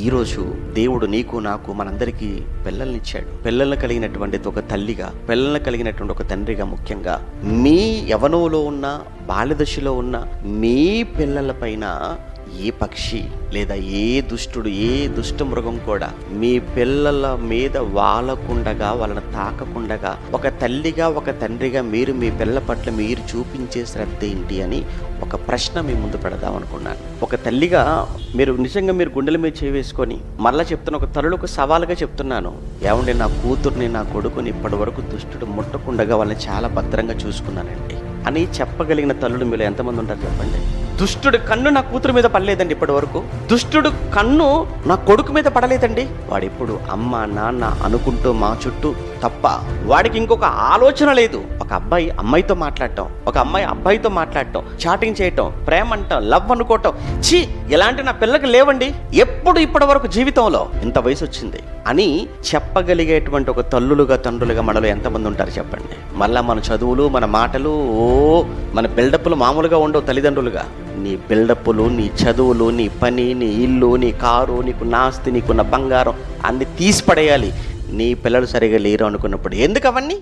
ఈరోజు దేవుడు నీకు నాకు మనందరికీ పిల్లల్ని ఇచ్చాడు. పిల్లల్ని కలిగినటువంటి ఒక తల్లిగా, పిల్లల్ని కలిగినటువంటి ఒక తండ్రిగా, ముఖ్యంగా మీ యవ్వనంలో ఉన్న, బాల్యదశలో ఉన్న మీ పిల్లల పైన ఏ పక్షి లేదా ఏ దుష్టుడు, ఏ దుష్ట మృగం కూడా మీ పిల్లల మీద వాలకుండగా, వాళ్ళని తాకకుండగా, ఒక తల్లిగా ఒక తండ్రిగా మీరు మీ పిల్లల పట్ల మీరు చూపించే శ్రద్ధ ఏంటి అని ఒక ప్రశ్న మీ ముందు పెడదాం అనుకున్నాను. ఒక తల్లిగా మీరు నిజంగా మీరు గుండెల మీద చేవేసుకొని మరలా చెప్తున్న ఒక తల్లులకు సవాలుగా చెప్తున్నాను, ఏమండి నా కూతుర్ని, నా కొడుకుని ఇప్పటి వరకు దుష్టుడు ముట్టకుండగా వాళ్ళని చాలా భద్రంగా చూసుకున్నానండి అని చెప్పగలిగిన తల్లులు మీలో ఎంతమంది ఉంటారు చెప్పండి. దుష్టుడు కన్ను నా కూతురు మీద పడలేదండి ఇప్పటి వరకు. దుష్టుడు కన్ను నా కొడుకు మీద పడలేదండి. వాడు ఎప్పుడు అమ్మ నాన్న అనుకుంటూ మా చుట్టూ తప్ప వాడికి ఇంకొక ఆలోచన లేదు. ఒక అబ్బాయి అమ్మాయితో మాట్లాడటం, ఒక అమ్మాయి అబ్బాయితో మాట్లాడటం, చాటింగ్ చేయటం, ప్రేమ అంటాం, లవ్ అనుకోవటం, ఛీ ఇలాంటి నా పిల్లకి లేవండి ఎప్పుడు ఇప్పటి వరకు జీవితంలో, ఇంత వయసు వచ్చింది అని చెప్పగలిగేటువంటి ఒక తల్లులుగా తండ్రులుగా మనలో ఎంతమంది ఉంటారు చెప్పండి. మళ్ళా మన చదువులు, మన మాటలు, మన బిల్డప్లు మామూలుగా ఉండవు. తల్లిదండ్రులుగా నీ బిల్డప్లు, నీ చదువులు, నీ పని, నీ ఇల్లు, నీ కారు, నీకున్న ఆస్తి, నీకున్న బంగారం అన్ని తీసి పడేయాలి నీ పిల్లలు సరిగా లేరు అనుకున్నప్పుడు. ఎందుకు అవన్నీ?